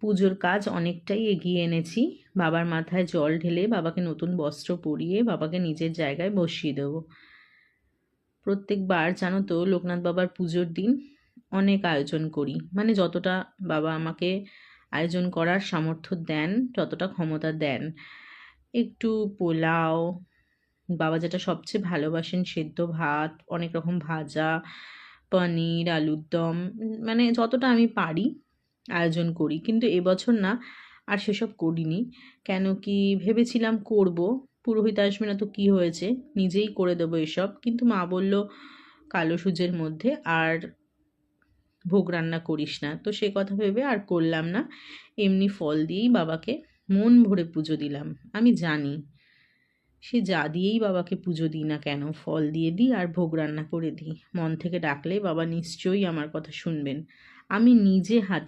পুজোর কাজ অনেকটাই এগিয়ে এনেছি। বাবার মাথায় জল ঢেলে বাবাকে নতুন বস্ত্র পরিয়ে বাবাকে নিজের জায়গায় বসিয়ে দেবো। প্রত্যেকবার জানো তো লোকনাথ বাবার পুজোর দিন অনেক আয়োজন করি, মানে যতটা বাবা আমাকে আয়োজন করার সামর্থ্য দেন, যতটা ক্ষমতা দেন। একটু পোলাও, বাবা যেটা সবচেয়ে ভালোবাসেন সেদ্ধ ভাত, অনেক রকম ভাজা, পনির, আলুর দম, মানে যতটা আমি পারি আয়োজন করি। কিন্তু এবছর না, আর সেসব করিনি। কেন কি ভেবেছিলাম করব, পুরোহিত আসবে না তো কি হয়েছে, নিজেই করে দেবো এসব। কিন্তু মা বলল কালো সূর্যের মধ্যে আর ভোগ রান্না করিস না, তো সে কথা ভেবে আর করলাম না। এমনি ফল দিয়েই বাবাকে মন ভরে পুজো দিলাম। আমি জানি সে যা দিয়েই বাবাকে পুজো দিই না কেন, ফল দিয়ে দিই আর ভোগ রান্না করে দিই, মন থেকে ডাকলে বাবা নিশ্চয়ই আমার কথা শুনবেন। আমি নিজে হাতে